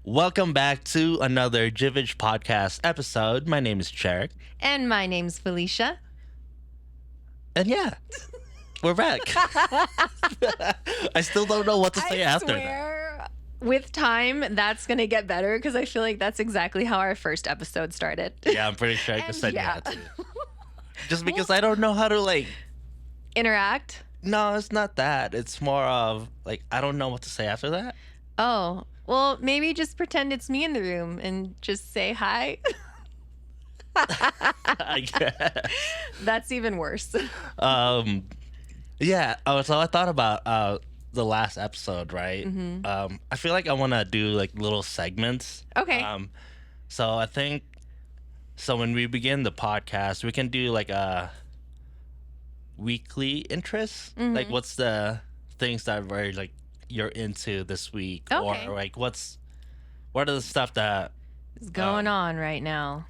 Welcome back to another JIVij podcast episode. My name is JERiCK. And my name's Felicia. And yeah, we're back. I still don't know what to say after that. I swear, with time, that's going to get better because I feel like that's exactly how our first episode started. Yeah, I'm pretty sure I just said yeah too. Just because I don't know how to interact? No, it's not that. It's more of I don't know what to say after that. Oh, well, maybe just pretend it's me in the room and just say hi. I guess. That's even worse. Yeah. Oh, so I thought about the last episode, right? Mm-hmm. I feel like I want to do little segments. Okay. So I think when we begin the podcast, we can do a weekly interest. Mm-hmm. What's the things that were you're into this week, okay. or what are the stuff that is going on right now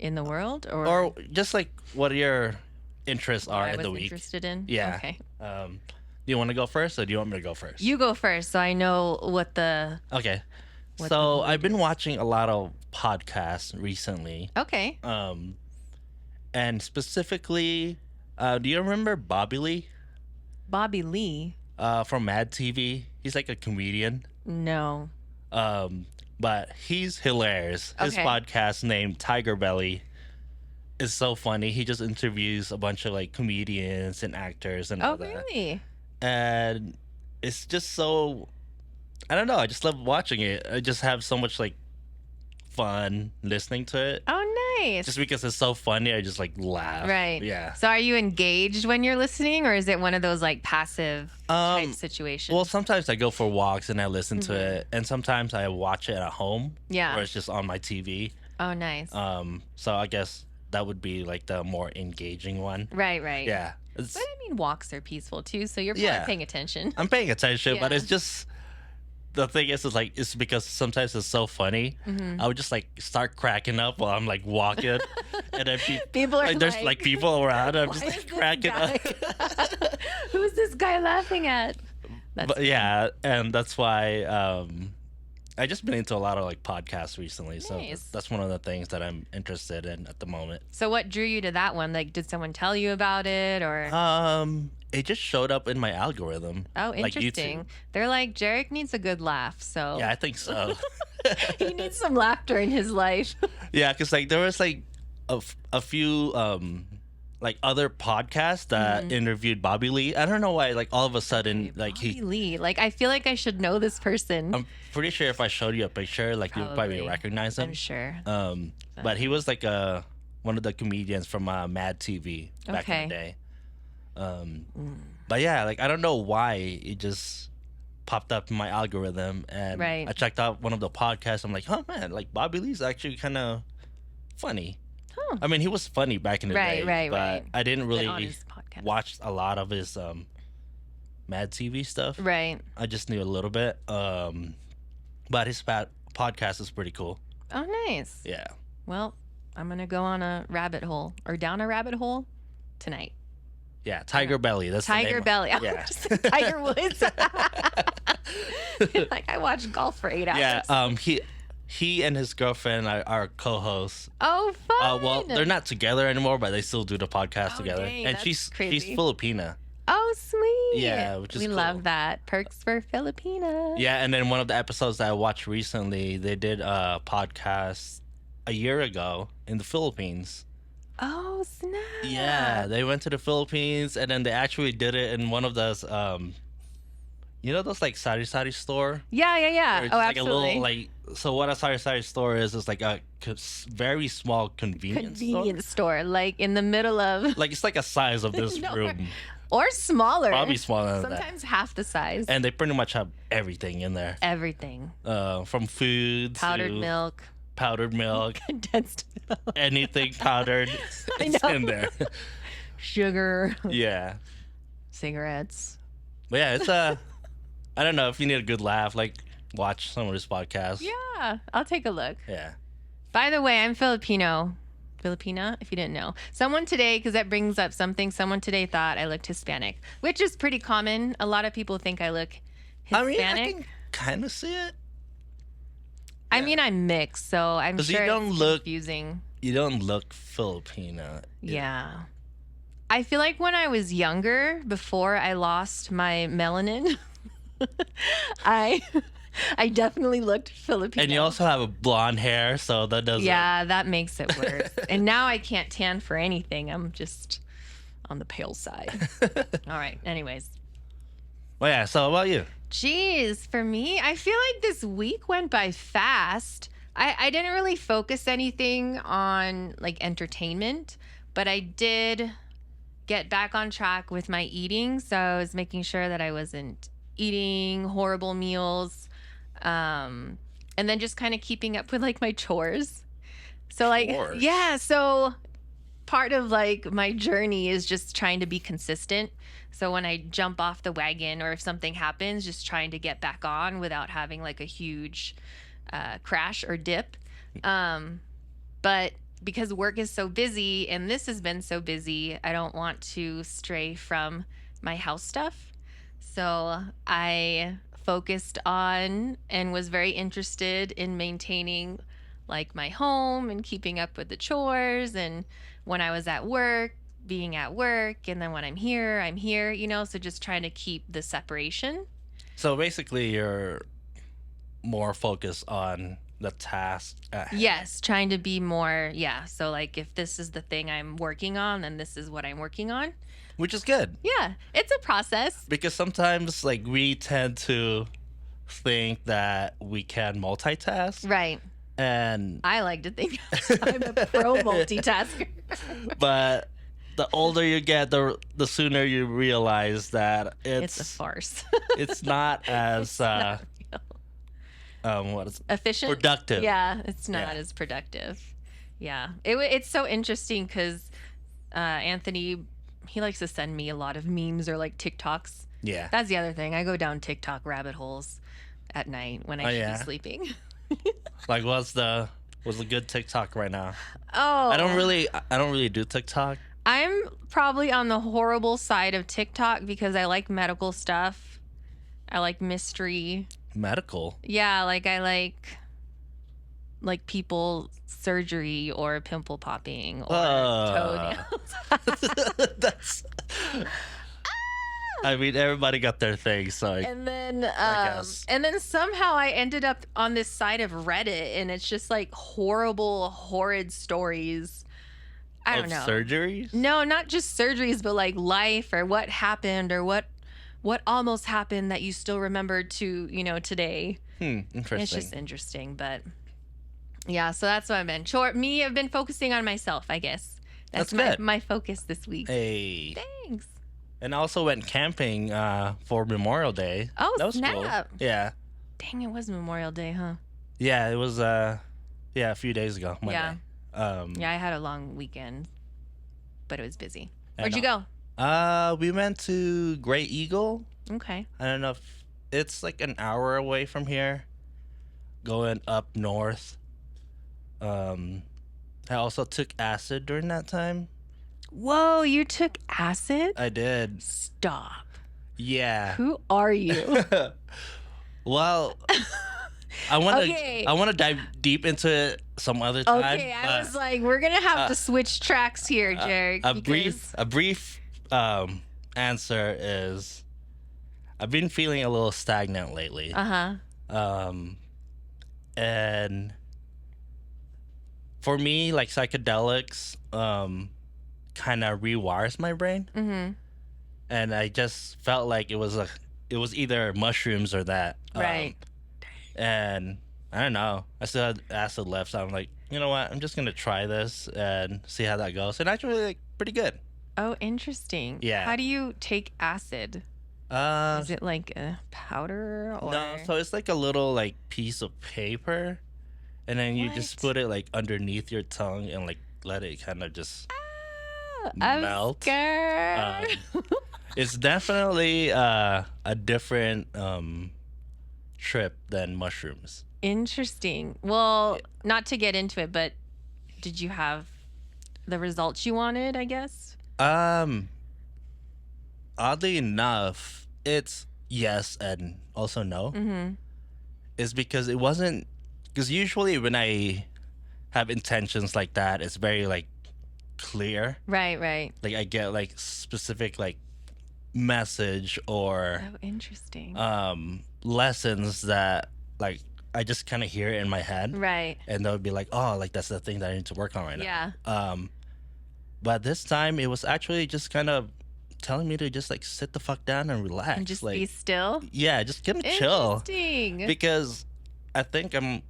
in the world, or just what your interests are in the week? Interested in? Yeah. Okay. Do you want to go first, or do you want me to go first? You go first, so I know what the. Okay. So I've been watching a lot of podcasts recently. Okay. And specifically, do you remember Bobby Lee? Bobby Lee. From Mad TV. He's a comedian. No. But he's hilarious. His podcast named Tiger Belly is so funny. He just interviews a bunch of comedians and actors and all that. Oh, really? And it's just so, I don't know. I just love watching it. I just have so much fun listening to it. Oh, nice. Just because it's so funny, I just laugh. Right. Yeah. So are you engaged when you're listening, or is it one of those passive type situations? Well, sometimes I go for walks and I listen to it, and sometimes I watch it at home. Yeah. Or it's just on my TV. Oh, nice. So I guess that would be the more engaging one. Right. Yeah. But I mean, walks are peaceful too, so you're probably paying attention. I'm paying attention, but it's just. The thing is it's because sometimes it's so funny. Mm-hmm. I would just start cracking up while I'm walking, and then people are there's people around. I'm just cracking up. Who's this guy laughing at? Yeah, and that's why I just been into a lot of podcasts recently. Nice. So that's one of the things that I'm interested in at the moment. So what drew you to that one? Did someone tell you about it, or? It just showed up in my algorithm. Oh, interesting. They're JERiCK needs a good laugh, so. Yeah, I think so. He needs some laughter in his life. Yeah, because there was a few other podcasts that interviewed Bobby Lee. I don't know why all of a sudden Bobby Lee. I feel like I should know this person. I'm pretty sure if I showed you a picture, you'd probably recognize him. I'm sure. But he was one of the comedians from Mad TV back in the day. But yeah, I don't know why it just popped up in my algorithm, and I checked out one of the podcasts. I'm oh man, Bobby Lee's actually kind of funny. Huh. I mean, he was funny back in the day, but I didn't really watch a lot of his Mad TV stuff. Right. I just knew a little bit. But his podcast is pretty cool. Oh, nice. Yeah. Well, I'm gonna go on a rabbit hole or down a rabbit hole tonight. Yeah, Tiger Belly. That's Tiger the name. Belly. Yeah. Tiger Woods. I watched golf for 8 hours. Yeah. He and his girlfriend are co-hosts. Oh, fun. Well, they're not together anymore, but they still do the podcast together. Dang, and that's she's crazy. Filipina. Oh, sweet. Yeah, which is we cool. love that. Perks for Filipina. Yeah, and then one of the episodes that I watched recently, they did a podcast a year ago in the Philippines. Oh, snap. Yeah, they went to the Philippines, and then they actually did it in one of those, those sari-sari store? Yeah. It's oh, absolutely. absolutely. A little, so what a sari-sari store is a very small convenience store. In the middle of... it's a size of this room. Or smaller. Probably smaller than Sometimes half the size. And they pretty much have everything in there. Everything. From food powdered milk. Condensed milk. Anything powdered is in there. Sugar. Yeah. Cigarettes. But yeah, it's I don't know, if you need a good laugh, watch some of his podcasts. Yeah, I'll take a look. Yeah. By the way, I'm Filipino. Filipina, if you didn't know. Someone today, because that brings up something, someone today thought I looked Hispanic, which is pretty common. A lot of people think I look Hispanic. I mean, I can kind of see it. I mean, I'm mixed, so I'm sure it's confusing. You don't look Filipino. Yeah. I feel like when I was younger, before I lost my melanin, I definitely looked Filipino. And you also have a blonde hair, so that doesn't... Yeah, that makes it worse. And now I can't tan for anything. I'm just on the pale side. All right. Anyways. Well, yeah. So, what about you? Jeez, for me, I feel like this week went by fast. I didn't really focus anything on like entertainment, but I did get back on track with my eating. So I was making sure that I wasn't eating horrible meals, and then just kind of keeping up with like my chores. So like, yeah, so part of like my journey is just trying to be consistent. So when I jump off the wagon or if something happens, just trying to get back on without having like a huge crash or dip. But because work is so busy and this has been so busy, I don't want to stray from my house stuff. So I focused on and was very interested in maintaining like my home and keeping up with the chores. And when I was at work, being at work, and then when I'm here, you know, so just trying to keep the separation. So basically you're more focused on the task at hand. Yes, trying to be more, yeah. So like if this is the thing I'm working on, then this is what I'm working on. Which is good. Yeah, it's a process. Because sometimes like we tend to think that we can multitask. Right. And I like to think I'm a pro multitasker. But the older you get, the sooner you realize that it's a farce. It's not as what is it? Efficient? Productive. Yeah, it's not as productive. Yeah. It's so interesting because Anthony, he likes to send me a lot of memes or like TikToks. Yeah. That's the other thing. I go down TikTok rabbit holes at night when I should be sleeping. Like what's the good TikTok right now? Oh. I don't really do TikTok. I'm probably on the horrible side of TikTok because I like medical stuff. I like mystery. Medical? Yeah, like I like people surgery or pimple popping or toenails. That's I mean, everybody got their thing, so and then somehow I ended up on this side of Reddit, and it's just like horrible, horrid stories. I don't know. Surgeries? No, not just surgeries, but like life or what happened or what almost happened that you still remember to, you know, today. Interesting. It's just interesting, but yeah, so that's what I've been. I've been focusing on myself, I guess. That's my focus this week. Hey. Thanks. And I also went camping for Memorial Day. Oh, that was snap. Cool. Yeah. Dang, it was Memorial Day, huh? Yeah, it was a few days ago. Monday. Yeah, I had a long weekend, but it was busy. Where'd you go? We went to Great Eagle. Okay. I don't know if it's like an hour away from here, going up north. I also took acid during that time. Whoa, you took acid? I did. Stop. Yeah. Who are you? Well, I want to dive deep into it some other time. Okay, I was like, we're gonna have to switch tracks here, JERiCK. A brief answer is, I've been feeling a little stagnant lately. And for me, like psychedelics, kind of rewires my brain. And I just felt like it was either mushrooms or that. Right. And I don't know. I still had acid left, so I'm like, you know what? I'm just gonna try this and see how that goes. And actually, like, pretty good. Oh, interesting. Yeah. How do you take acid? Is it like a powder or? No, so it's like a little like piece of paper, and then you just put it like underneath your tongue and like let it kind of just melt. I'm scared. It's definitely a different trip than mushrooms. Interesting. Well, not to get into it, but did you have the results you wanted, I guess? Oddly enough, it's yes and also no. It's because it wasn't Because usually when I have intentions like that, it's very like clear. Right. Like I get like specific like message or interesting. Lessons that like I just kind of hear it in my head. Right. And they'll be like, oh, like that's the thing that I need to work on right now. Yeah. But this time it was actually just kind of telling me to just like sit the fuck down and relax. And just like, be still? Yeah, just kind of chill. Interesting. Because I think I'm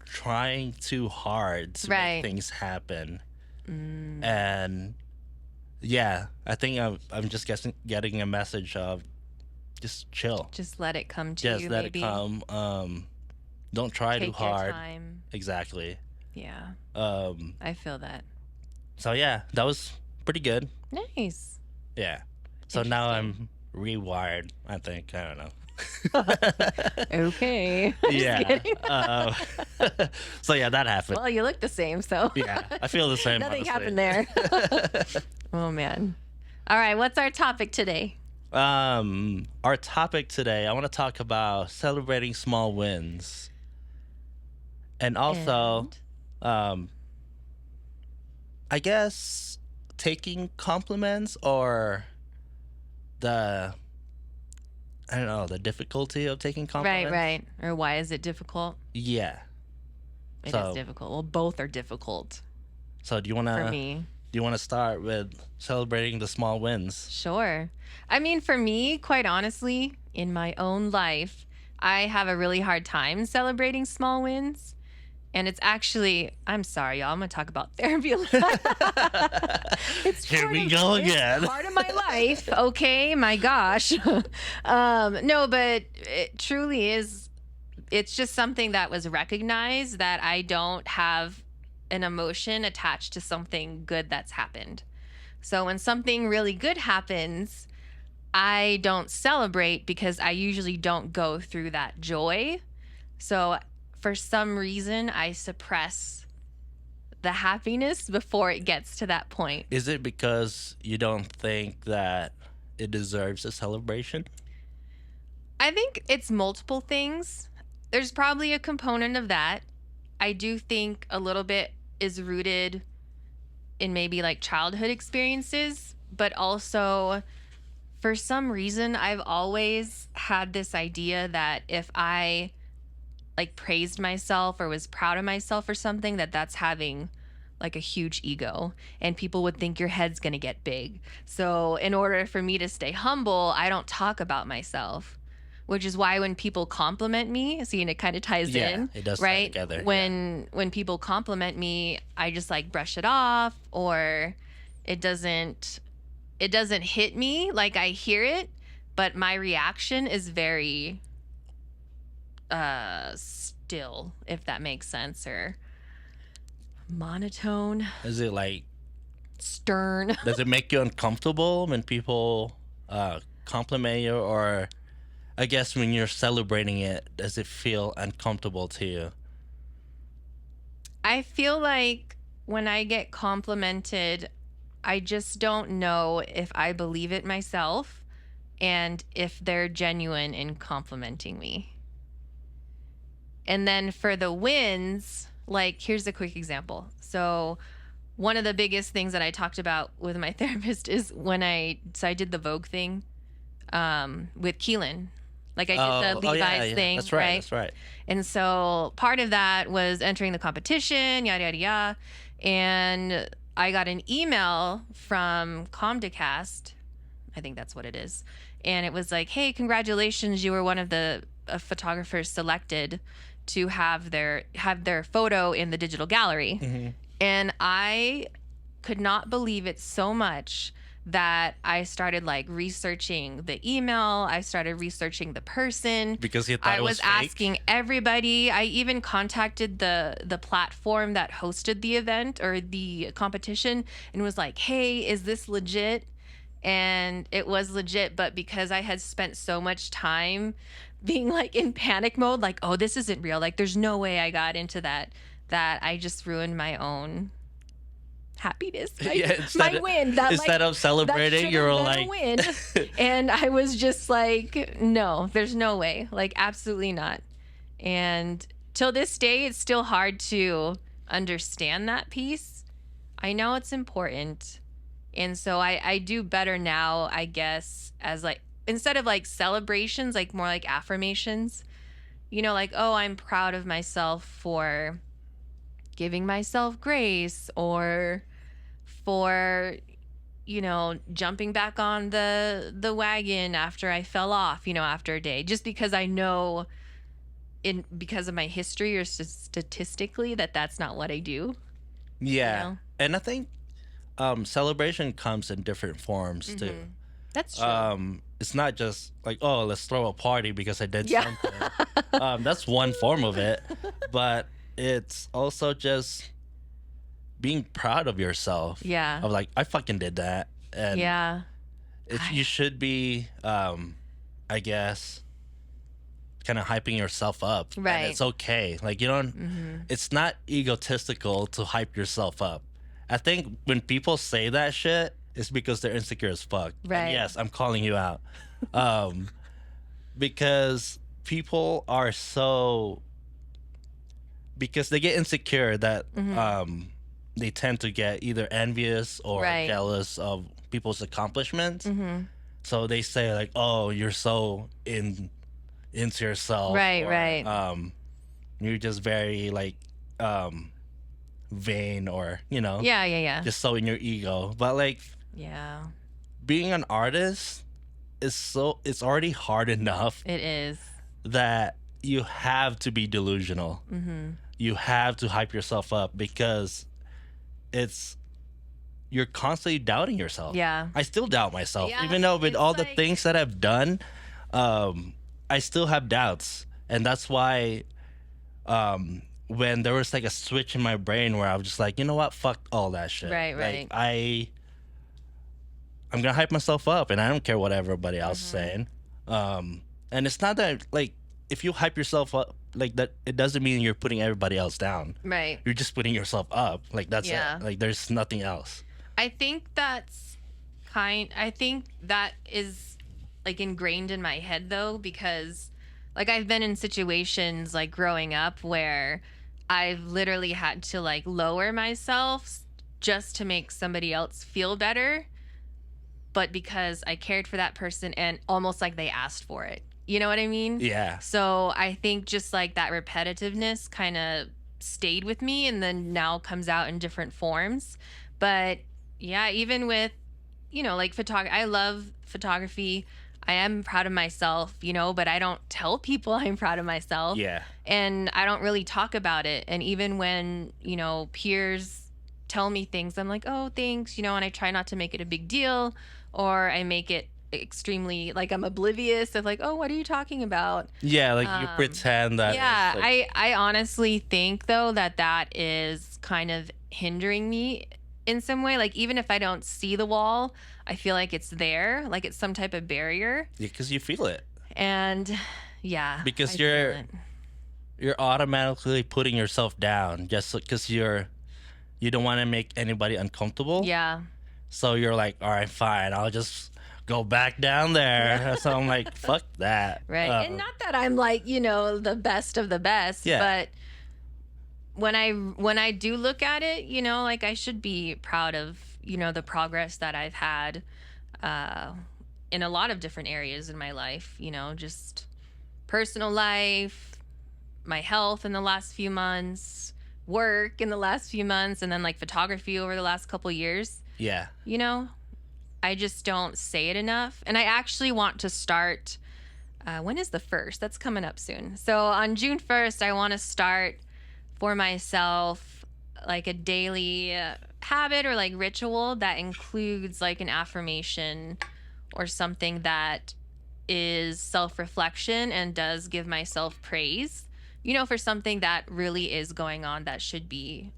trying too hard to make things happen. And yeah, I think I'm just getting a message of just chill. Just let it come to you. Just let it come. Don't try too hard. Take your time. Exactly. Yeah. I feel that. So yeah, that was pretty good. Nice. Yeah. So now I'm rewired, I think. I don't know. Okay. Yeah. So yeah, that happened. Well, you look the same, so. Yeah, I feel the same. Nothing happened there. Oh man. All right, what's our topic today? Our topic today, I want to talk about celebrating small wins. And also, I guess taking compliments or the difficulty of taking compliments. Right. Or why is it difficult? Yeah. It is difficult. Well, both are difficult. So do you want to, for me, do you want to start with celebrating the small wins? Sure. I mean, for me, quite honestly, in my own life, I have a really hard time celebrating small wins. And it's actually, I'm sorry, y'all, I'm going to talk about therapy a little. Here we go again. It's part of my life, okay? My gosh. No, but it truly is, it's just something that was recognized that I don't have an emotion attached to something good that's happened. So when something really good happens, I don't celebrate because I usually don't go through that joy. So for some reason, I suppress the happiness before it gets to that point. Is it because you don't think that it deserves a celebration? I think it's multiple things. There's probably a component of that. I do think a little bit is rooted in maybe like childhood experiences, but also for some reason, I've always had this idea that if I like praised myself or was proud of myself or something, that's having like a huge ego and people would think your head's going to get big. So in order for me to stay humble, I don't talk about myself, which is why when people compliment me, see, and it kind of ties in, it does right? tie together. When people compliment me, I just like brush it off, or it doesn't hit me. Like I hear it, but my reaction is very still, if that makes sense, or monotone. Is it like stern? Does it make you uncomfortable when people compliment you, or I guess when you're celebrating it, does it feel uncomfortable to you? I feel like when I get complimented, I just don't know if I believe it myself and if they're genuine in complimenting me. And then for the wins, like here's a quick example. So one of the biggest things that I talked about with my therapist is when I did the Vogue thing with Keelan. Like I did the Levi's thing, that's right? That's right. And so part of that was entering the competition, yada, yada, yada. And I got an email from Comdecast, I think that's what it is. And it was like, hey, congratulations, you were one of the photographers selected to have their photo in the digital gallery. Mm-hmm. And I could not believe it so much that I started like researching the email. I started researching the person because you thought I was fake? Asking everybody. I even contacted the platform that hosted the event or the competition and was like, "Hey, is this legit?" And it was legit, but because I had spent so much time being like in panic mode, like, "Oh, this isn't real. Like, there's no way I got into that I just ruined my own happiness, my win. That, instead of celebrating, you're like, win. And I was just like, no, there's no way, like absolutely not. And till this day, it's still hard to understand that piece. I know it's important. And so I do better now, I guess, as like, instead of like celebrations, like more like affirmations, you know, like, oh, I'm proud of myself for giving myself grace, or for, you know, jumping back on the wagon after I fell off, you know, after a day, just because I know because of my history or statistically that's not what I do. Yeah. You know? And I think celebration comes in different forms too. That's true. It's not just like, oh, let's throw a party because I did something. That's one form of it, but it's also just being proud of yourself. Yeah. Of like, I fucking did that. And yeah. You should be, I guess, kind of hyping yourself up. Right. And it's okay. Like, you don't, it's not egotistical to hype yourself up. I think when people say that shit, it's because they're insecure as fuck. Right. And yes, I'm calling you out. Because people are so, because they get insecure that they tend to get either envious or jealous of people's accomplishments. So they say like, oh, you're so into yourself. Right, or, right. You're just very like vain, or, you know, just so in your ego. But like, being an artist it's already hard enough. It is. That you have to be delusional. You have to hype yourself up because you're constantly doubting yourself. Yeah. I still doubt myself. Even though with all the things that I've done, I still have doubts. And that's why when there was like a switch in my brain where I was just like, you know what? Fuck all that shit. Right. Like, I'm gonna hype myself up and I don't care what everybody else is saying. And it's not that, like, if you hype yourself up like that, it doesn't mean you're putting everybody else down. Right. You're just putting yourself up. Like, that's it. Like, there's nothing else. I think that is like ingrained in my head though, because like I've been in situations like growing up where I've literally had to like lower myself just to make somebody else feel better, but because I cared for that person and almost like they asked for it. You know what I mean? Yeah. So I think just like that repetitiveness kind of stayed with me and then now comes out in different forms. But yeah, even with, you know, like I love photography. I am proud of myself, you know, but I don't tell people I'm proud of myself. Yeah. And I don't really talk about it. And even when, you know, peers tell me things, I'm like, oh, thanks, you know, and I try not to make it a big deal, or I make it extremely, like, I'm oblivious of like, oh, what are you talking about? Yeah, like you pretend that. Yeah, like... I honestly think, though, that is kind of hindering me in some way. Like, even if I don't see the wall, I feel like it's there, like it's some type of barrier. Yeah, because you feel it. And yeah, because you're automatically putting yourself down just because you don't want to make anybody uncomfortable. Yeah. So you're like, all right, fine, I'll just go back down there. Yeah. So I'm like, fuck that. Right. And not that I'm like, you know, the best of the best, but when I do look at it, you know, like I should be proud of, you know, the progress that I've had in a lot of different areas in my life, you know, just personal life, my health in the last few months, work in the last few months, and then like photography over the last couple years. Yeah. You know, I just don't say it enough. And I actually want to start, when is the 1st? That's coming up soon. So on June 1st, I want to start for myself like a daily habit or like ritual that includes like an affirmation or something that is self-reflection and does give myself praise, you know, for something that really is going on that should be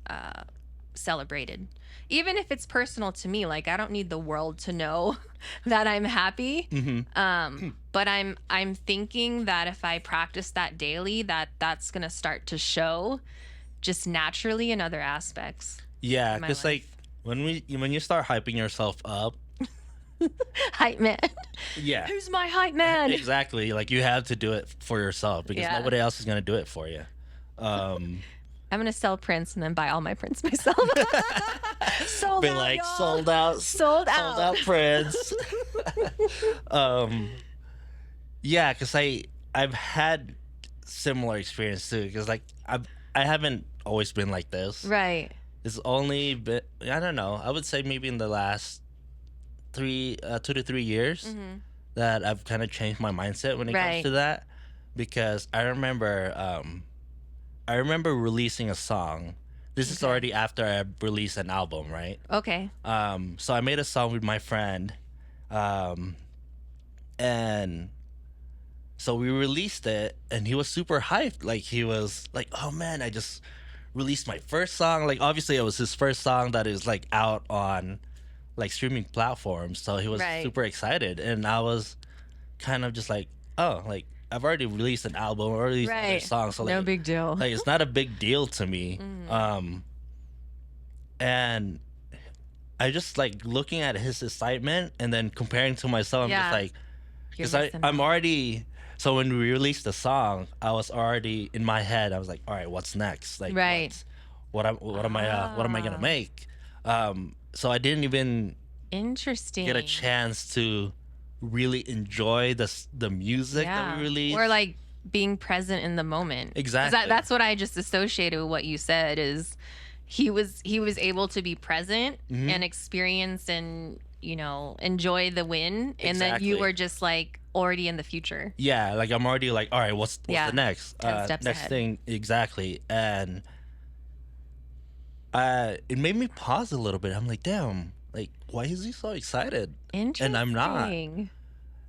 celebrated. Even if it's personal to me, like I don't need the world to know that I'm happy. But I'm thinking that if I practice that daily, that's gonna start to show just naturally in other aspects. Yeah, because like when you start hyping yourself up, hype man. Yeah. Who's my hype man? Exactly. Like you have to do it for yourself because nobody else is gonna do it for you. I'm gonna sell prints and then buy all my prints myself. Sold Be out, like, y'all. sold out Sold out prints. Yeah, because I've had similar experience too. Because like I haven't always been like this. Right. It's only been, I don't know, I would say maybe in the last 2 to 3 years that I've kind of changed my mindset when it comes to that. Because I remember releasing a song. This is already after I released an album, right? Okay. So I made a song with my friend, and so we released it, and he was super hyped. Like, he was like, "Oh man, I just released my first song." Like, obviously it was his first song that is like out on like streaming platforms, so he was super excited, and I was kind of just like, "Oh, like I've already released an album or released other songs, so like, no big deal. Like, it's not a big deal to me." And I just like looking at his excitement and then comparing to myself. I'm just like, because I'm already. So when we released the song, I was already in my head. I was like, all right, what's next? Like, what am I gonna make? So I didn't even get a chance to really enjoy the music that we released, or like being present in the moment. Exactly. That's what I just associated with what you said. Is he was able to be present and experience and enjoy the win, and then you were just like already in the future. Yeah, like I'm already like, all right, what's the next 10 steps next ahead. thing? Exactly. And it made me pause a little bit. I'm like, damn, like, why is he so excited? Interesting. And I'm not.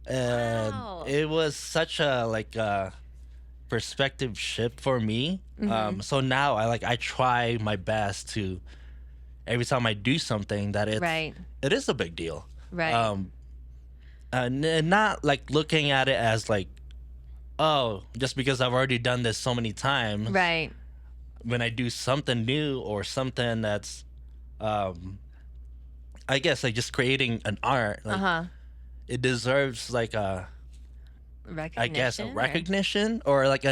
And it was such a like perspective shift for me. So now I try my best to, every time I do something, that it is a big deal. Right. And not like looking at it as like, oh, just because I've already done this so many times. Right. When I do something new or something that's, I guess like just creating an art, like it deserves like a recognition or like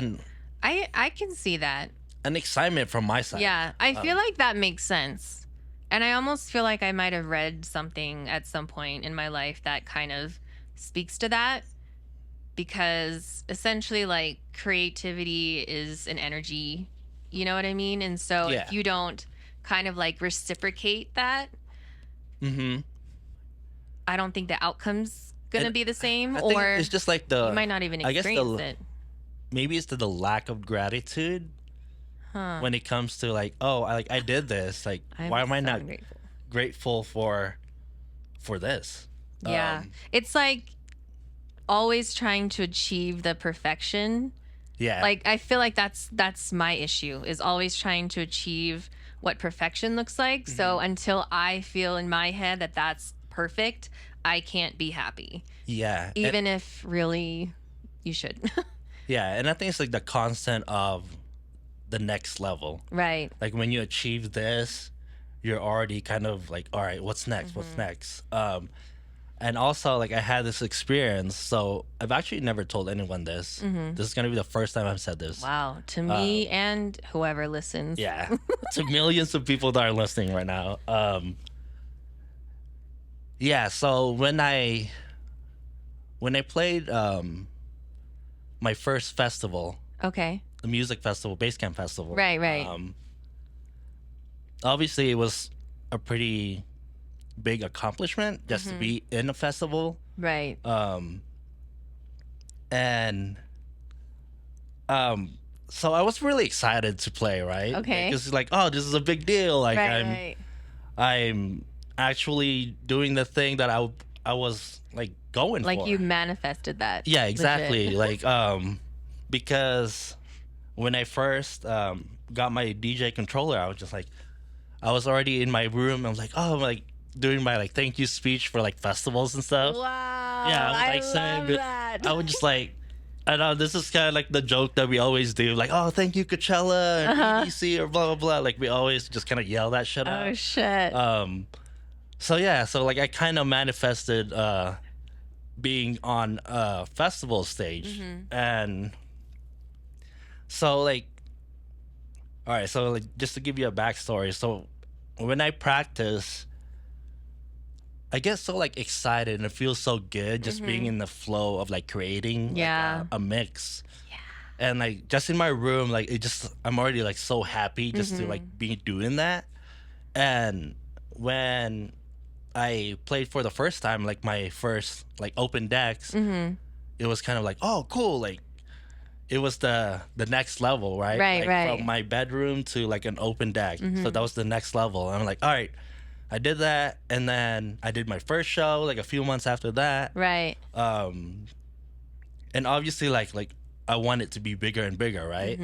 I can see that. An excitement from my side. Yeah, I feel like that makes sense. And I almost feel like I might have read something at some point in my life that kind of speaks to that, because essentially like creativity is an energy, you know what I mean? And so if you don't kind of like reciprocate that, I don't think the outcome's gonna be the same. I think it's just like you might not even experience it. Maybe it's the lack of gratitude when it comes to like, oh, I did this. Like, why am I not grateful for this? Yeah, it's like always trying to achieve the perfection. Yeah, like I feel like that's my issue, is always trying to achieve what perfection looks like. So until I feel in my head that that's perfect, I can't be happy. Yeah, even if really you should. Yeah, and I think it's like the constant of the next level. Right. Like when you achieve this, you're already kind of like, all right, what's next? What's next? And also, like, I had this experience. So I've actually never told anyone this. This is going to be the first time I've said this. Wow. To me and whoever listens. Yeah. To millions of people that are listening right now. Yeah. So when I played my first festival. Okay. The music festival, Basecamp Festival. Right. Obviously, it was a pretty big accomplishment just to be in a festival. Right. And so I was really excited to play, right? Okay. Because it's like, oh, this is a big deal. Like, I'm actually doing the thing that I was like going for. Like you manifested that. Yeah, exactly. Like, because when I first got my DJ controller, I was just like, I was already in my room. I was like, oh, I'm like doing my like thank you speech for like festivals and stuff. Wow. Yeah, I was like love that. I would just like, I know this is kind of like the joke that we always do, like, oh, thank you Coachella and EDC or blah blah blah. Like we always just kind of yell that shit out. Oh shit. So yeah, so like I kind of manifested being on a festival stage, and so like All right, so like just to give you a backstory, so when I practice, I get so like excited and it feels so good just being in the flow of like creating like a mix. And like just in my room, like it just I'm already like so happy just to like be doing that. And when I played for the first time, like my first like open decks, it was kind of like, oh cool, like it was the next level, right? Like from my bedroom to like an open deck. So that was the next level. And I'm like, all right, I did that, and then I did my first show like a few months after that. Right. And obviously like I want it to be bigger and bigger, right?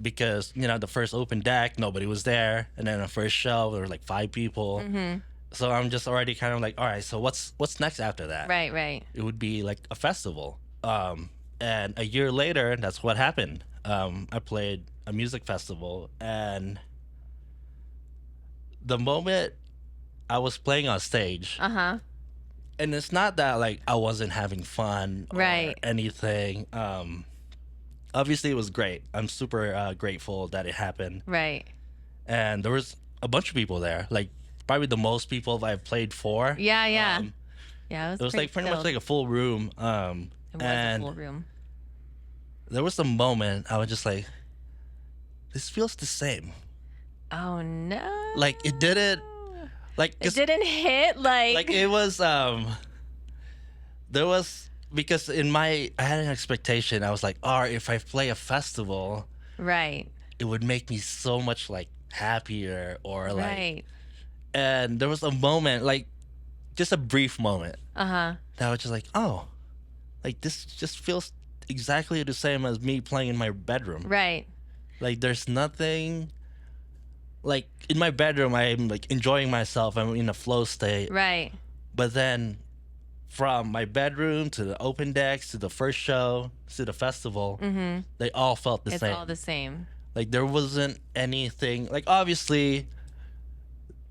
Because you know the first open deck nobody was there, and then the first show there were like 5 people. So I'm just already kind of like, all right, so what's next after that? Right. It would be like a festival. And a year later, that's what happened. I played a music festival, and the moment I was playing on stage, and it's not that like I wasn't having fun or anything. Obviously, it was great. I'm super grateful that it happened. Right. And there was a bunch of people there, like probably the most people I've played for. Yeah, it was like pretty much like a full room. It was a full room. There was a moment I was just like, this feels the same. Oh no! Like it didn't, like it didn't hit like it was. There was because I had an expectation. I was like, oh, if I play a festival, right, it would make me so much like happier or like. And there was a moment, like, just a brief moment. That I was just like, oh, like this just feels exactly the same as me playing in my bedroom. Right. Like there's nothing like in my bedroom I'm like enjoying myself, I'm in a flow state. Right. But then from my bedroom to the open decks to the first show to the festival, they all felt the same. It's all the same. Like there wasn't anything like obviously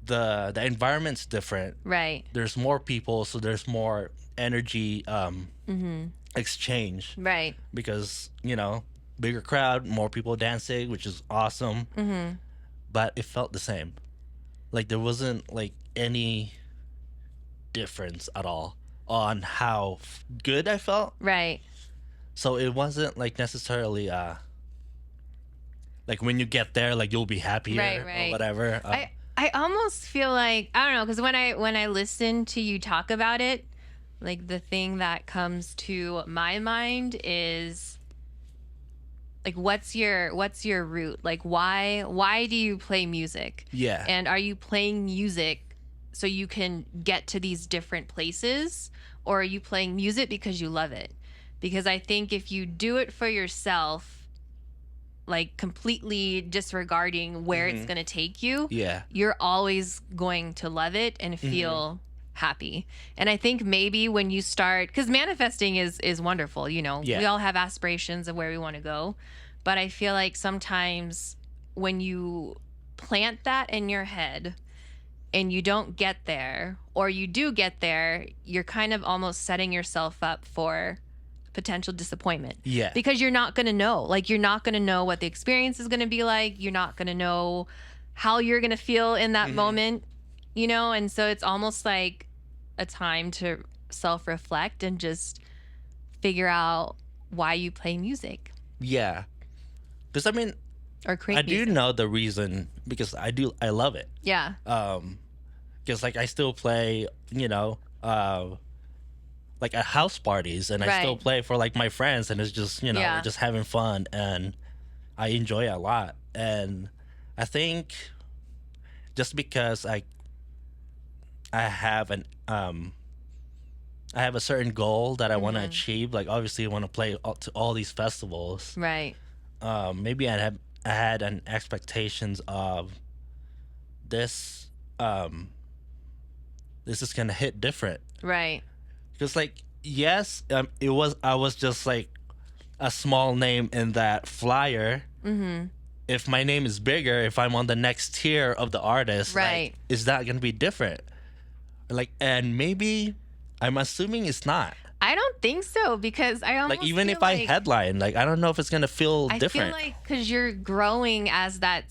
the environment's different. Right. There's more people, so there's more energy exchange. Right. Because, you know, bigger crowd, more people dancing, which is awesome. But it felt the same. Like there wasn't like any difference at all on how good I felt. Right. So it wasn't like necessarily like when you get there like you'll be happier or whatever. I almost feel like I don't know, because when I listen to you talk about it, like the thing that comes to my mind is like what's your root? Like why do you play music? Yeah. And are you playing music so you can get to these different places, or are you playing music because you love it? Because I think if you do it for yourself, like completely disregarding where it's going to take you, you're always going to love it and feel happy. And I think maybe when you start, because manifesting is wonderful, you know, we all have aspirations of where we want to go. But I feel like sometimes when you plant that in your head and you don't get there, or you do get there, you're kind of almost setting yourself up for potential disappointment. Yeah. Because you're not going to know. Like, you're not going to know what the experience is going to be like. You're not going to know how you're going to feel in that moment, you know? And so it's almost like a time to self-reflect and just figure out why you play music. Yeah. Because, I mean, or create I music. do know the reason, because I love it. Yeah. Because, like, I still play, you know, like at house parties, and I still play for like my friends, and it's just, you know, we're just having fun, and I enjoy it a lot. And I think just because I have a certain goal that I want to achieve, like obviously I want to play to all these festivals, right? Maybe I had an expectations of this is gonna hit different, right? Because, like, yes, I was just like a small name in that flyer. If my name is bigger, if I'm on the next tier of the artist, right, like, is that gonna be different? Like, and maybe I'm assuming it's not. I don't think so, because I almost like, even feel if I headline, like, I don't know if it's gonna feel different. I feel like because you're growing as that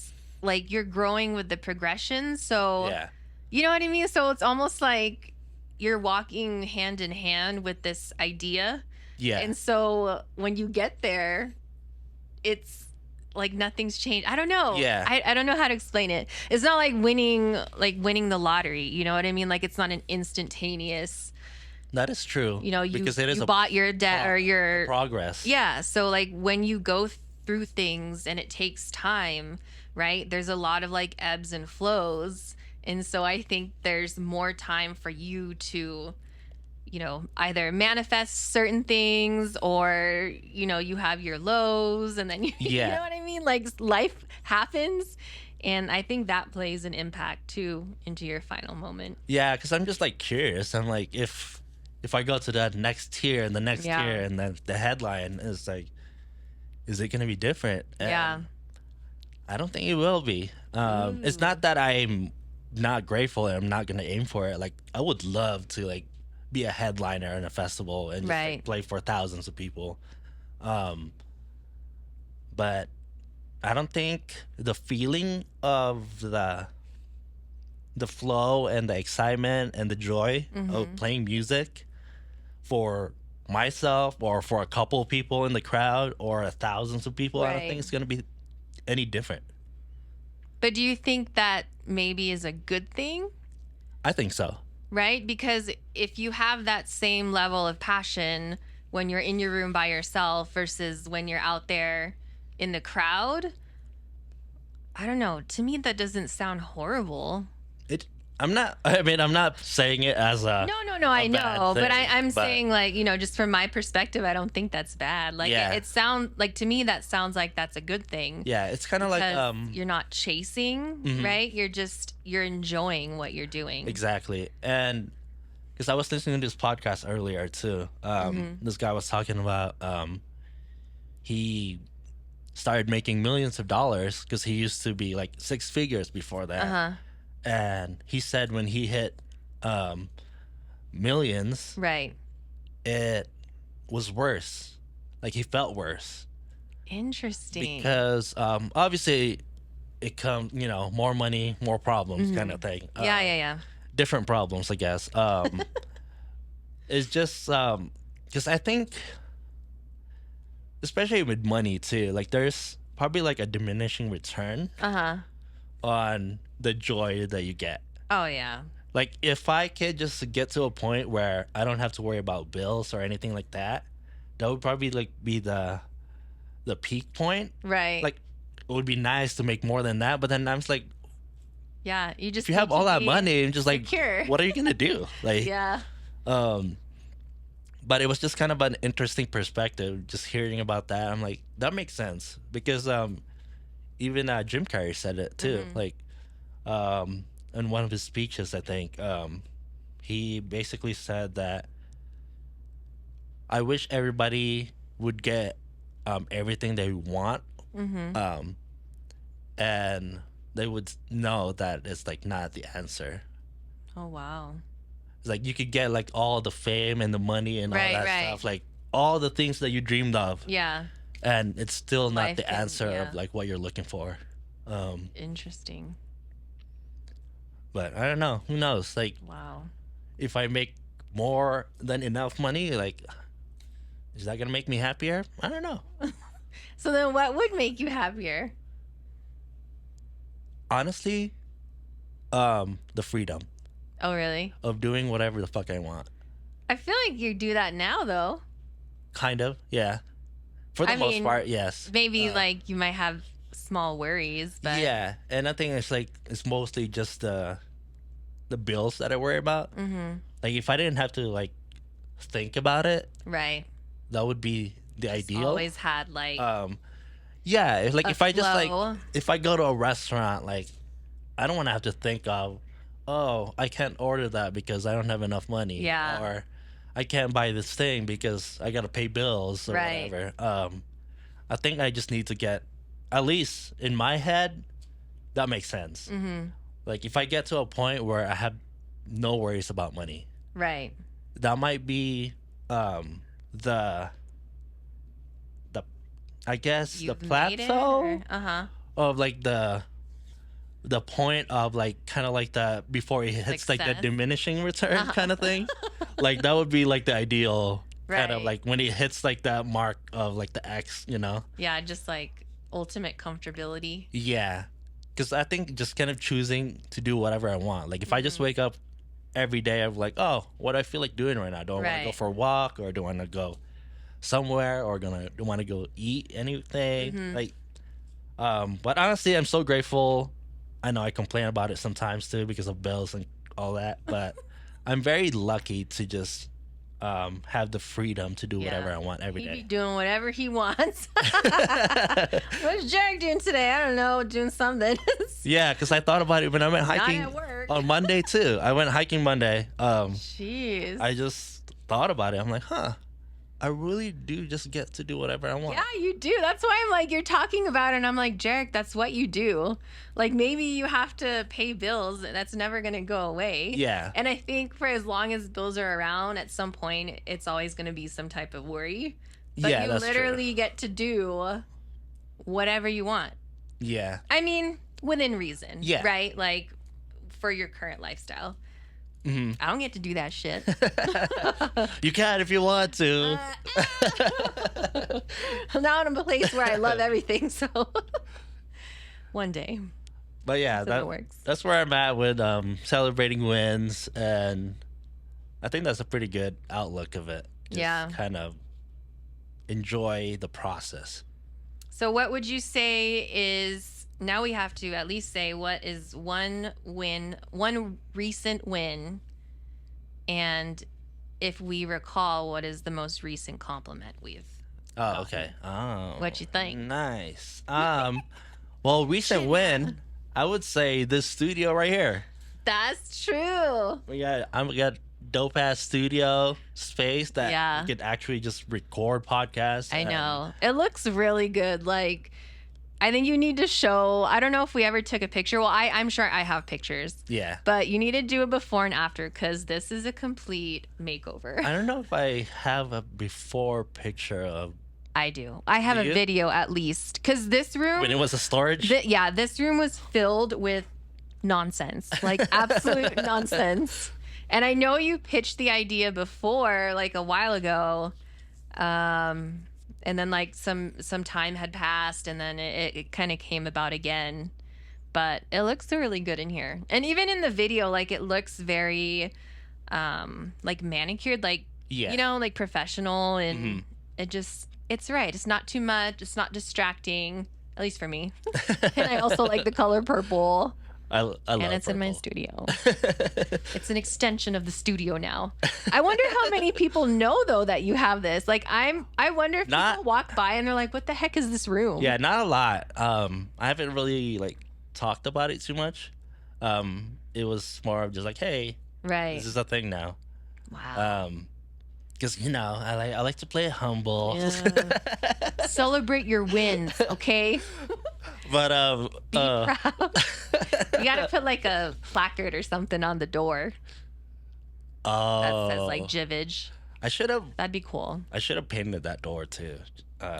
like you're growing with the progression. So, Yeah. you know what I mean? So it's almost like you're walking hand in hand with this idea. Yeah. And so when you get there, it's like nothing's changed. I don't know. Yeah. I don't know how to explain it. It's not like winning the lottery. You know what I mean? Like it's not an instantaneous. That is true. You know, because it is you bought your debt or your progress. Yeah. So like when you go through things and it takes time, right? There's a lot of like ebbs and flows. And so I think there's more time for you to, you know, either manifest certain things or, you know, you have your lows and then you know what I mean? Like life happens. And I think that plays an impact too into your final moment. Yeah, because I'm just like curious. I'm like, if I go to that next tier and the next tier and then the headline is like, is it going to be different? And I don't think it will be. It's not that I'm not grateful and I'm not going to aim for it. Like, I would love to like be a headliner in a festival and just like, play for thousands of people. But I don't think the feeling of the flow and the excitement and the joy of playing music for myself or for a couple of people in the crowd or thousands of people, I don't think it's going to be any different. But do you think that maybe is a good thing? I think so. Right? Because if you have that same level of passion when you're in your room by yourself versus when you're out there in the crowd, I don't know. To me, that doesn't sound horrible. I'm not saying it as a no. I know, but I'm saying like, you know, just from my perspective, I don't think that's bad. Like it sounds like to me that sounds like that's a good thing. Yeah, it's kind of like you're not chasing, right? You're enjoying what you're doing. Exactly, and because I was listening to this podcast earlier too. This guy was talking about he started making millions of dollars because he used to be like six figures before that. And he said when he hit millions, right, it was worse. Like he felt worse. Interesting. Because obviously it comes, you know, more money, more problems kind of thing. Yeah. Different problems, I guess. It's just because I think, especially with money too, like there's probably like a diminishing return on the joy that you get. Oh yeah. Like if I could just get to a point where I don't have to worry about bills or anything like that, that would probably like be the peak point. Right. Like it would be nice to make more than that, but then I'm just like, yeah, you just if you have all that money and just like secure. What are you gonna do? Like yeah. But it was just kind of an interesting perspective just hearing about that. I'm like, that makes sense because even Jim Carrey said it too. Like in one of his speeches, I think he basically said that I wish everybody would get everything they want, and they would know that it's like not the answer. Oh wow. It's like you could get like all the fame and the money and all that stuff, like all the things that you dreamed of. Yeah. And it's still not the answer of like what you're looking for. Interesting. But I don't know. Who knows? Like, wow. If I make more than enough money, like, is that gonna make me happier? I don't know. So then, what would make you happier? Honestly, the freedom. Oh, really? Of doing whatever the fuck I want. I feel like you do that now, though. Kind of, yeah. For the most part, yes. Maybe like you might have small worries, but yeah, and I think it's mostly just the bills that I worry about. Like if I didn't have to like think about it, right, that would be the ideal. Always had like yeah, it's like if I just flow. like if I go to a restaurant, like I don't want to have to think of, oh, I can't order that because I don't have enough money. Yeah. Or I can't buy this thing because I gotta pay bills or whatever. I think I just need to get, at least in my head, that makes sense. Like if I get to a point where I have no worries about money, right, that might be the I guess the plateau of like the the point of like kind of like the before it hits like the diminishing return kind of thing. Like that would be like the ideal kind of like when it hits like that mark of like the X, you know? Yeah, just like ultimate comfortability. Yeah. Because I think just kind of choosing to do whatever I want. Like if I just wake up every day, I'm like, oh, what do I feel like doing right now? Do I want to go for a walk, or do I want to go somewhere, or do I want to go eat anything? Like, but honestly, I'm so grateful. I know I complain about it sometimes too because of bills and all that, but I'm very lucky to just have the freedom to do whatever I want every day. He be doing whatever he wants. What's JERiCK doing today? I don't know, doing something. Yeah, because I thought about it when I went hiking on Monday too. I went hiking Monday. Jeez. I just thought about it. I'm like, I really do just get to do whatever I want. Yeah, you do. That's why I'm like, you're talking about it, and I'm like, JERiCK, that's what you do. Like, maybe you have to pay bills, and that's never going to go away. Yeah. And I think for as long as bills are around, at some point, it's always going to be some type of worry. But you literally get to do whatever you want. Yeah. I mean, within reason. Yeah. Right? Like, for your current lifestyle. I don't get to do that shit. You can if you want to. Now I'm in a place where I love everything, so one day. But yeah, that's where I'm at with celebrating wins, and I think that's a pretty good outlook of it. Just kind of enjoy the process. So what would you say is, now we have to at least say, what is one recent win, and if we recall, what is the most recent compliment we've gotten? Okay. Oh, what you think? Nice. Well, recent win, I would say this studio right here. That's true. We got dope ass studio space that you could actually just record podcasts. I know. It looks really good. Like, I think you need to show, I don't know if we ever took a picture. Well, I'm sure I have pictures. Yeah. But you need to do a before and after, because this is a complete makeover. I don't know if I have a before picture of. I do. I have a video at least. Because this room. When it was a storage? This room was filled with nonsense. Like absolute nonsense. And I know you pitched the idea before, like a while ago. And then like some time had passed, and then it kind of came about again. But it looks really good in here. And even in the video, like it looks very like manicured, like you know, like professional, and it's right. It's not too much, it's not distracting, at least for me. And I also like the color purple. I love and it's purple. In my studio. It's an extension of the studio now. I wonder how many people know though that you have this. Like I wonder if people walk by and they're like, "What the heck is this room?" Yeah, not a lot. I haven't really like talked about it too much. It was more of just like, "Hey, this is a thing now." Wow. Because I like to play it humble. Yeah. Celebrate your wins, okay? But be proud. You gotta put like a placard or something on the door. Oh, that says like jivij. I should have. That'd be cool. I should have painted that door too.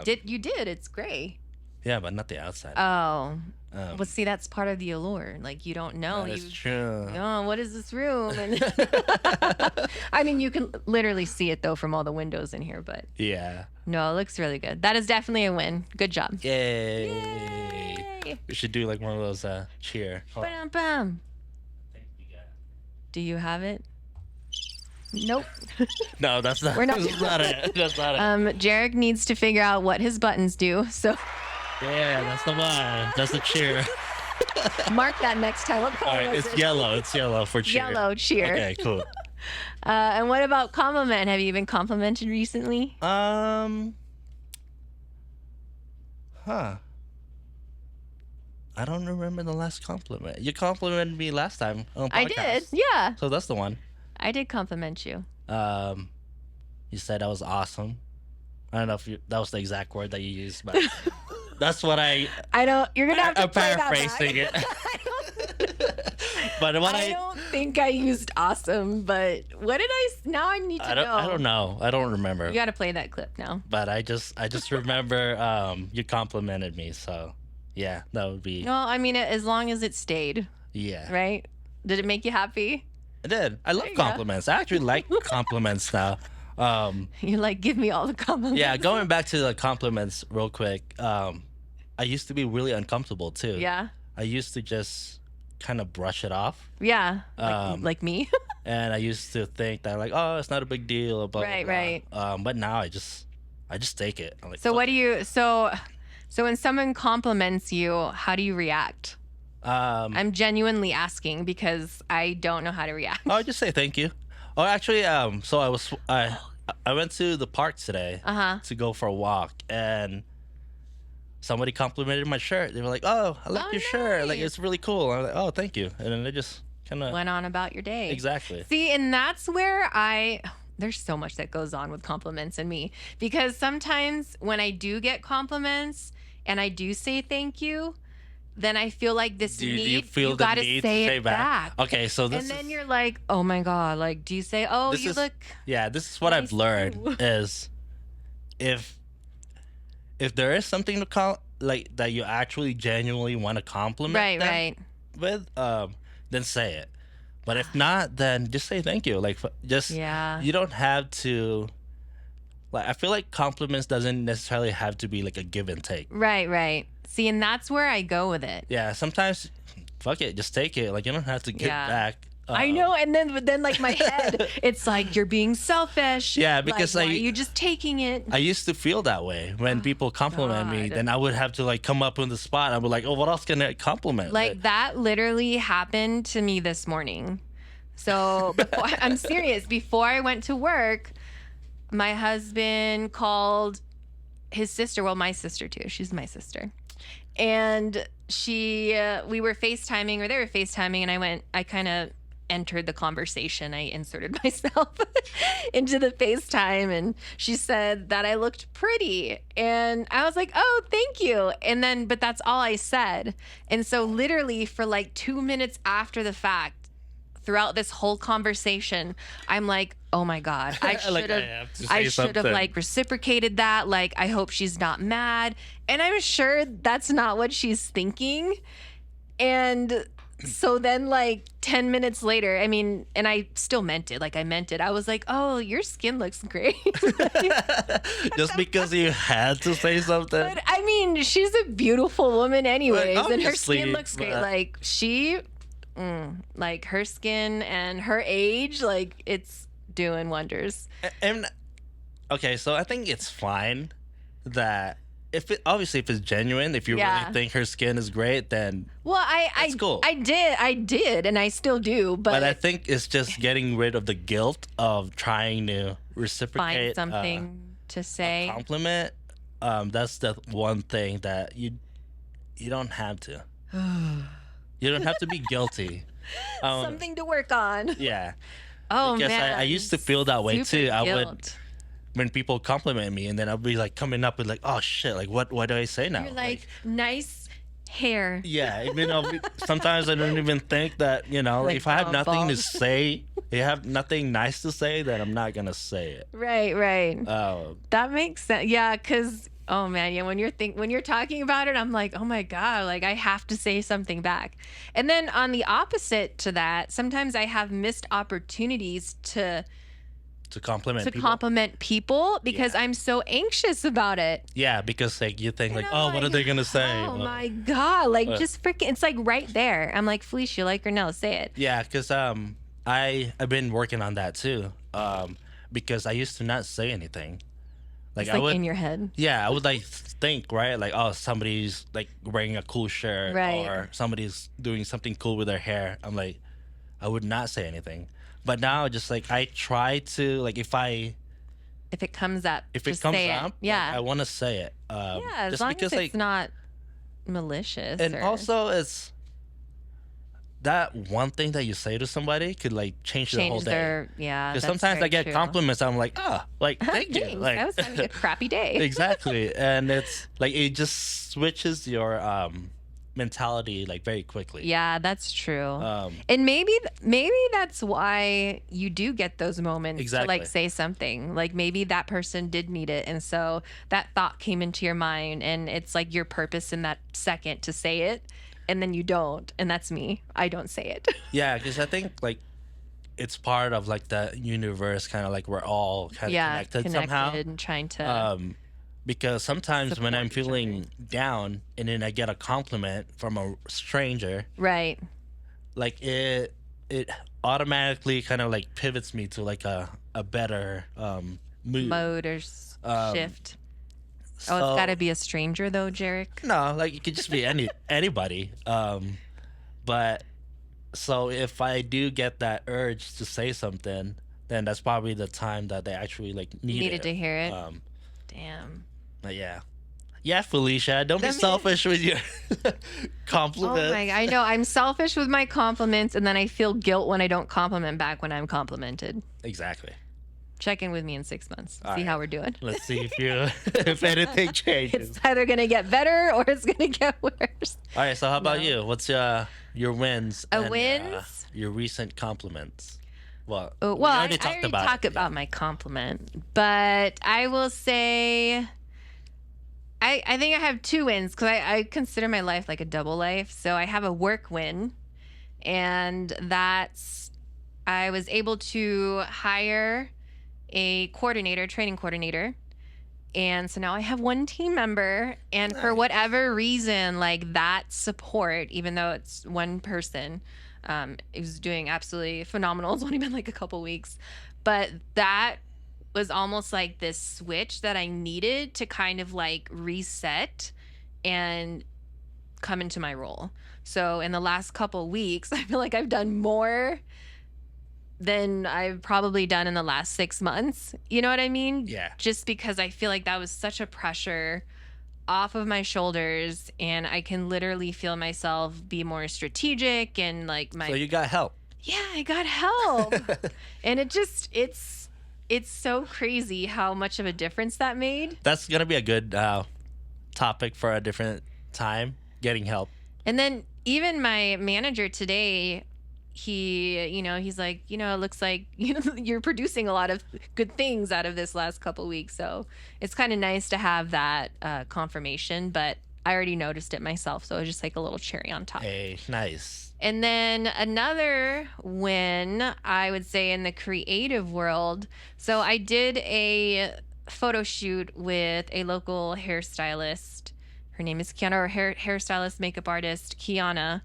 You did? It's gray. Yeah, but not the outside. Oh. Well, see, that's part of the allure. Like, you don't know. That's true. Oh, what is this room? And I mean, you can literally see it, though, from all the windows in here. But yeah. No, it looks really good. That is definitely a win. Good job. Yay. Yay. We should do, like, one of those cheer. Oh. Bam. Do you have it? Nope. No, that's not, We're not, that's not it. That's not it. JERiCK needs to figure out what his buttons do, so... Yeah, that's the one. That's the cheer. Mark that next time. What color All right, it's yellow. It's yellow for cheer. Yellow cheer. Okay, cool. And what about compliment? Have you been complimented recently? I don't remember the last compliment. You complimented me last time on podcast. I did, yeah. So that's the one. I did compliment you. You said I was awesome. I don't know if that was the exact word that you used, but that's what I don't. You're gonna have to play paraphrasing that back. it. But what I don't think I used awesome. But what did I? Now I need to know. I don't know. I don't remember. You got to play that clip now. But I just remember you complimented me. So Yeah, that would be. Well, I mean, as long as it stayed. Yeah. Right? Did it make you happy? It did. I love compliments. I actually like compliments now. You're like, give me all the compliments. Yeah, going back to the compliments real quick. I used to be really uncomfortable too. Yeah. I used to just kind of brush it off. Yeah. Like me. And I used to think that like, oh, it's not a big deal. Blah, right, blah, right. blah. But now I just take it. I'm like, so what do you? So when someone compliments you, how do you react? I'm genuinely asking because I don't know how to react. Oh, I just say thank you. Oh, actually, so I went to the park today to go for a walk, and somebody complimented my shirt. They were like, "Oh, I like your shirt. Like, it's really cool." I was like, "Oh, thank you." And then they just kind of went on about your day. Exactly. See, and that's where there's so much that goes on with compliments in me, because sometimes when I do get compliments and I do say thank you, then I feel like this you gotta say it back. Okay, so and then you're like, oh my god, like, do you say, oh, you look? Yeah, this is what I've learned is if there is something to call like that you actually genuinely want to compliment them with, then say it. But if not, then just say thank you. Like, just you don't have to. Like, I feel like compliments doesn't necessarily have to be like a give and take. Right, right. See, and that's where I go with it. Yeah, sometimes, fuck it, just take it. Like, you don't have to give back. I know, and then like my head, it's like you're being selfish. Yeah, because like, why are you just taking it? I used to feel that way when people compliment me. Then I would have to like come up on the spot. I would like, oh, what else can I compliment? Like that literally happened to me this morning. So I'm serious. Before I went to work, my husband called his sister. Well, my sister too. She's my sister. And we were FaceTiming, or they were FaceTiming, and I kind of entered the conversation. I inserted myself into the FaceTime, and she said that I looked pretty. And I was like, oh, thank you. And then, but that's all I said. And so literally for like 2 minutes after the fact, throughout this whole conversation, I'm like, oh my God, I should have like reciprocated that. Like, I hope she's not mad. And I'm sure that's not what she's thinking. And so then like 10 minutes later, I mean, and I still meant it. Like, I meant it. I was like, oh, your skin looks great. Just because you had to say something. But I mean, she's a beautiful woman anyways. And her skin looks great. Like like her skin and her age, like it's doing wonders. And okay, so I think it's fine that if it's genuine, if you really think her skin is great, then it's cool. I did, and I still do. But I think it's just getting rid of the guilt of trying to reciprocate, find something to say, a compliment. That's the one thing that you don't have to. You don't have to be guilty. Something to work on. Yeah. Oh, because man. I used to feel that way too. Guilt. I would, when people compliment me, and then I'd be like coming up with like, oh shit, like what do I say now? You're like nice hair. Yeah, sometimes I don't even think that, like, if I have nothing to say, you have nothing nice to say, then I'm not gonna say it. Right. That makes sense. Yeah, because oh man, yeah. When you're talking about it, I'm like, oh my God, like I have to say something back. And then on the opposite to that, sometimes I have missed opportunities to compliment people because I'm so anxious about it. Yeah, because like you think like, oh, what are they gonna say? Oh my God, like just freaking, it's like right there. I'm like, Felicia, you like or no? Say it. Yeah, because I've been working on that too. Because I used to not say anything. Like, I would, in your head. Yeah, I would like think, right? Like, oh, somebody's like wearing a cool shirt, or somebody's doing something cool with their hair. I'm like, I would not say anything. But now, just like I try to, like, if it comes up, yeah, like, I want to say it. As long as it's not malicious. And also, it's that one thing that you say to somebody could like change the whole day. Because sometimes I get compliments, I'm like, thank you. Like, that was having a crappy day. Exactly. And it's like it just switches your mentality like very quickly. Yeah, that's true. And maybe that's why you do get those moments to like say something. Like maybe that person did need it, and so that thought came into your mind, and it's like your purpose in that second to say it, and then you don't. And that's me. I don't say it. Yeah, because I think like it's part of like the universe, kind of like we're all kind of connected somehow. And trying to. Because sometimes when I'm feeling down and then I get a compliment from a stranger, right? Like it automatically kind of like pivots me to like a better mode or shift. So, it's got to be a stranger though, JERiCK? No, like it could just be anybody. But so if I do get that urge to say something, then that's probably the time that they actually like needed to hear it. Damn. But yeah, Felicia, don't be selfish with your compliments. Oh my, I know I'm selfish with my compliments, and then I feel guilt when I don't compliment back when I'm complimented. Exactly. Check in with me in 6 months. See how we're doing. Let's see if anything changes. It's either gonna get better or it's gonna get worse. All right. So how about you? What's your wins? Wins? Your recent compliments. Well, I already talked about my compliment, but I will say, I think I have 2 wins because I consider my life like a double life. So I have a work win, and that's I was able to hire a training coordinator. And so now I have 1 team member, and for whatever reason, like that support, even though it's 1 person, it was doing absolutely phenomenal. It's only been like a couple weeks, but that was almost like this switch that I needed to kind of like reset and come into my role. So in the last couple weeks, I feel like I've done more than I've probably done in the last 6 months. You know what I mean? Yeah. Just because I feel like that was such a pressure off of my shoulders, and I can literally feel myself be more strategic and like So you got help. Yeah, I got help. And it's so crazy how much of a difference that made. That's going to be a good topic for a different time, getting help. And then even my manager today, he's like, it looks like, you're producing a lot of good things out of this last couple weeks. So it's kind of nice to have that confirmation, but I already noticed it myself. So it was just like a little cherry on top. Hey, nice. And then another win, I would say, in the creative world. So I did a photo shoot with a local hairstylist. Her name is Kiana, or hairstylist, makeup artist, Kiana.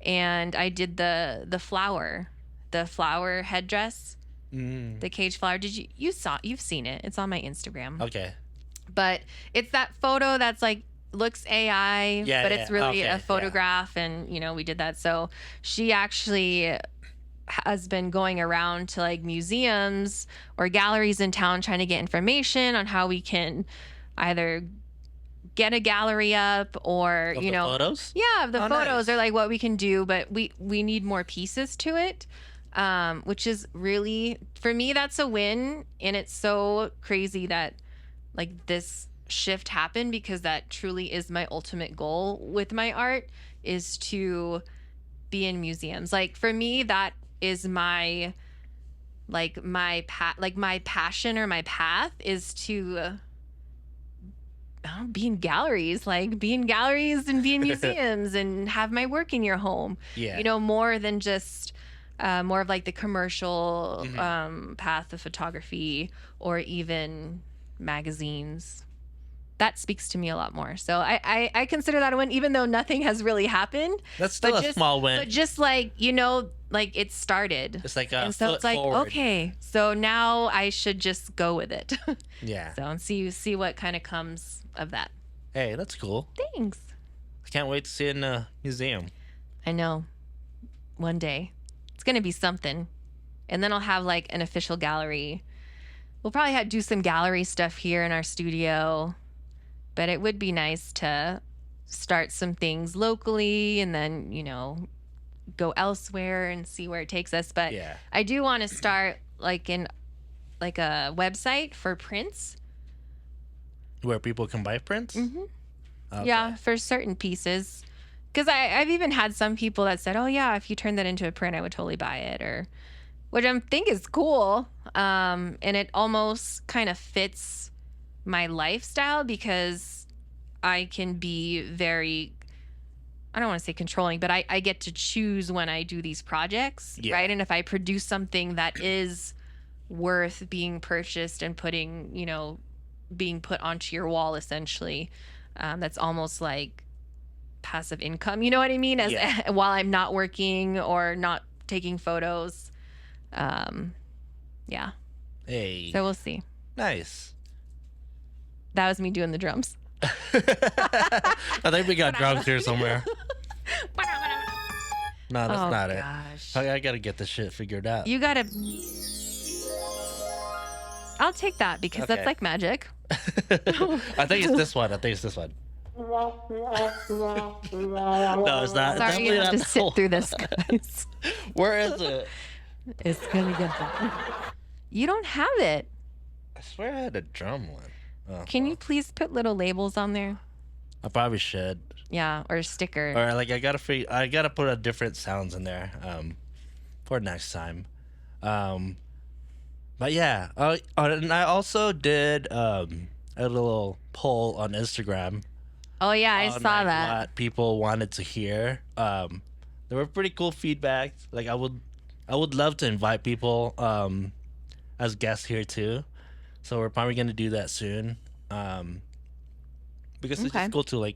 And I did the flower headdress, the cage flower. You've seen it. It's on my Instagram. Okay. But it's that photo that's like, looks AI, but it's really a photograph, and we did that. So she actually has been going around to like museums or galleries in town trying to get information on how we can either get a gallery up or the photos. Yeah, the photos nice. Are like what we can do, but we need more pieces to it, which is really, for me, that's a win. And it's so crazy that like this shift happened, because that truly is my ultimate goal with my art, is to be in museums. Like for me, that is my passion, or my path is to be in galleries, and be in museums and have my work in your home. Yeah. More than just more of like the commercial path of photography, or even magazines. That speaks to me a lot more. So I consider that a win, even though nothing has really happened. That's still a small win. But just like, like it started. It's like a and so it's like, forward. Okay, so now I should just go with it. Yeah. So and see what kind of comes of that. Hey, that's cool. Thanks. I can't wait to see it in a museum. I know. One day. It's going to be something. And then I'll have like an official gallery. We'll probably do some gallery stuff here in our studio. But it would be nice to start some things locally and then, go elsewhere and see where it takes us. But yeah. I do want to start like a website for prints. Where people can buy prints? Mm-hmm. Okay. Yeah, for certain pieces. because I've even had some people that said, oh yeah, if you turn that into a print, I would totally buy it, or which I think is cool. And it almost kind of fits my lifestyle because I can be very, I don't want to say controlling, but I get to choose when I do these projects, right? And if I produce something that is worth being purchased and putting, being put onto your wall, essentially, that's almost like passive income, you know what I mean? While I'm not working or not taking photos. Yeah. Hey. So we'll see. Nice. That was me doing the drums. I think we got drums here somewhere. No, that's not gosh. it. I gotta get this shit figured out. You gotta. I'll take that because that's like magic. I think it's this one. No, it's not. Sorry, you have to sit through this, guys. Where is it? It's gonna get better. You don't have it. I swear I had a drum one. Oh, Can you please put little labels on there? I probably should. Yeah, or a sticker. Or like I gotta put a different sounds in there for next time. But yeah, and I also did a little poll on Instagram. Oh yeah, I saw that. What people wanted to hear. There were pretty cool feedback. Like I would love to invite people as guests here too. So we're probably gonna do that soon. Because it's just cool to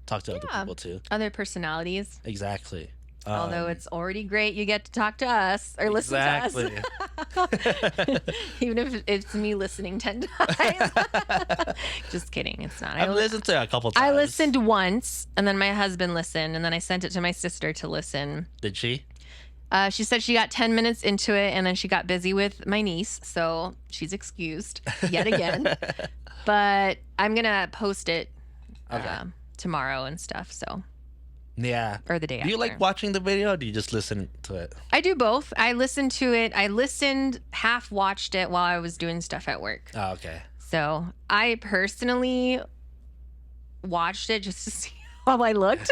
talk to other people too. Other personalities. Exactly. Although it's already great you get to talk to us or listen to us. Even if it's me listening 10 times. Just kidding. It's not. I've listened to it a couple times. I listened once, and then my husband listened, and then I sent it to my sister to listen. Did she? She said she got 10 minutes into it, and then she got busy with my niece, so she's excused yet again. But I'm going to post it tomorrow and stuff, so. Yeah. Or the day after. Do you like watching the video, or do you just listen to it? I do both. I listened to it. I half watched it while I was doing stuff at work. Oh, okay. So I personally watched it just to see how I looked.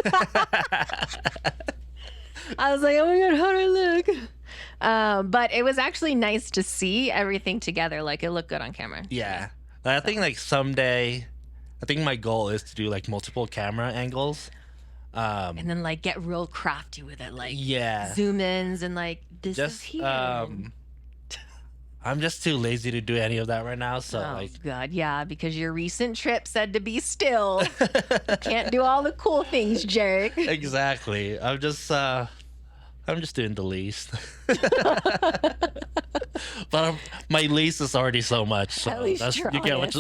I was like, oh my God, how do I look? But it was actually nice to see everything together. Like, it looked good on camera. Yeah. I think someday, I think my goal is to do multiple camera angles. And then get real crafty with it. Yeah. Zoom ins and this is here. I'm just too lazy to do any of that right now. So God, yeah, because your recent trip said to be still. You can't do all the cool things, JERiCK. Exactly. I'm just doing the least. But my least is already so much. So at least you're you get what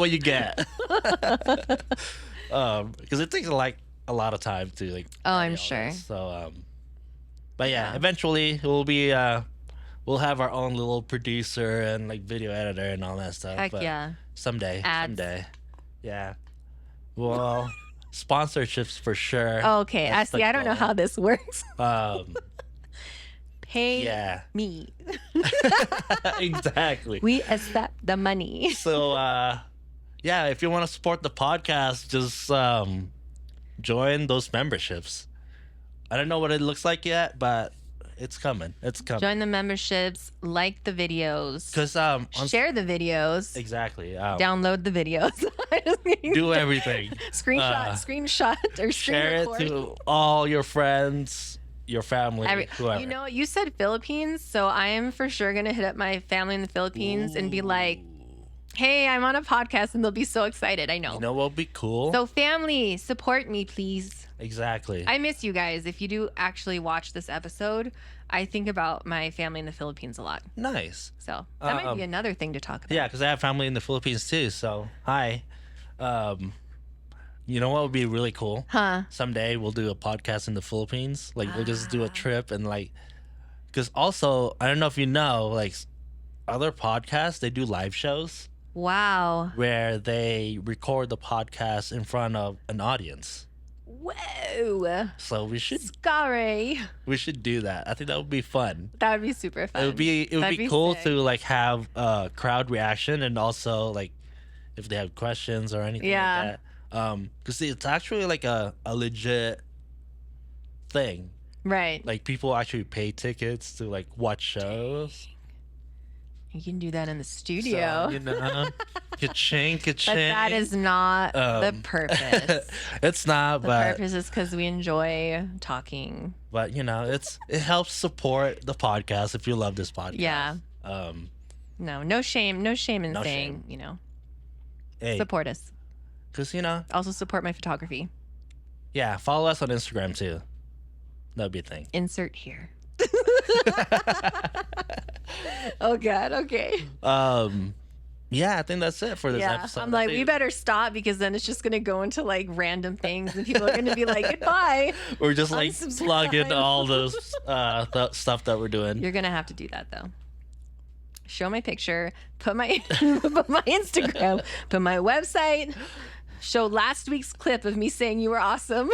you get. Because it takes a lot of time to I'm sure. So but yeah, eventually we'll have our own little producer and video editor and all that stuff. Heck yeah. Someday. Yeah. Well, sponsorships for sure. Oh, okay. I don't know how this works. Pay me. Exactly. We accept the money. So yeah, if you want to support the podcast, just join those memberships. I don't know what it looks like yet, but it's coming. Join the memberships, like the videos. Because share the videos. Exactly. Download the videos. Do everything. Screenshot or share it to all your friends, your family, whoever. You know, you said Philippines, so I am for sure gonna hit up my family in the Philippines and be like, hey, I'm on a podcast, and they'll be so excited. I know. You know what would be cool? So family, support me, please. Exactly. I miss you guys. If you do actually watch this episode, I think about my family in the Philippines a lot. Nice. So that might be another thing to talk about. Yeah, because I have family in the Philippines too. So hi. You know what would be really cool? Huh? Someday we'll do a podcast in the Philippines. We'll just do a trip and because also I don't know if you know, other podcasts, they do live shows. Wow. Where they record the podcast in front of an audience. Whoa. So we should Scary. We should do that. I think that would be fun. That would be super fun. It would be cool sick. To have crowd reaction, and also if they have questions or anything like that. Because it's actually like a legit thing. Right. Like people actually pay tickets to like watch shows. You can do that in the studio. So, you know, ka-ching, ka-ching. But that is not the purpose. It's not, the but... The purpose is because we enjoy talking. But, you know, it helps support the podcast if you love this podcast. Yeah. No shame in saying, you know, support us. Because, you know... Also support my photography. Yeah, follow us on Instagram, too. That'd be a thing. Insert here. Oh God. Okay. Yeah, I think that's it for this episode. I'm like, we better stop because then it's just gonna go into like random things, and people are gonna be like, goodbye. We're just like plug in all those stuff that we're doing. You're gonna have to do that though. Show my picture. Put my put my Instagram. Put my website. Show last week's clip of me saying you were awesome.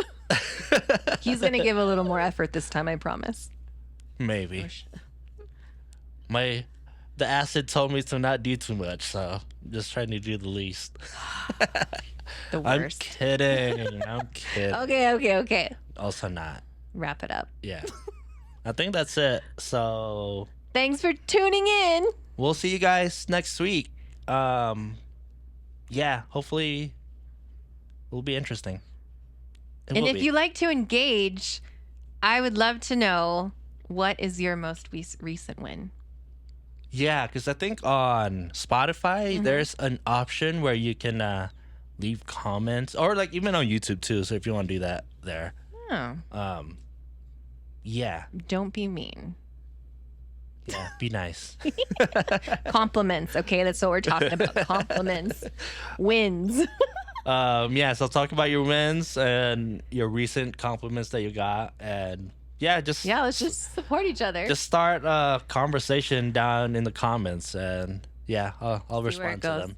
He's gonna give a little more effort this time, I promise. Maybe. The acid told me to not do too much, so I'm just trying to do the least. The worst. I'm kidding. Okay. Also not. Wrap it up. Yeah. I think that's it. So thanks for tuning in. We'll see you guys next week. Yeah, hopefully it'll be interesting. And if you like to engage, I would love to know, what is your most recent win? Yeah, because I think on Spotify, there's an option where you can leave comments, or like even on YouTube too. So if you want to do that there. Oh. Yeah. Don't be mean. Yeah, be nice. Compliments. Okay, that's what we're talking about. Compliments. Wins. Yeah, so talk about your wins and your recent compliments that you got, and let's just support each other. Just start a conversation down in the comments, and I'll respond to them.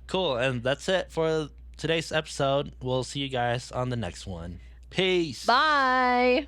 Cool. And that's it for today's episode. We'll see you guys on the next one. Peace. Bye.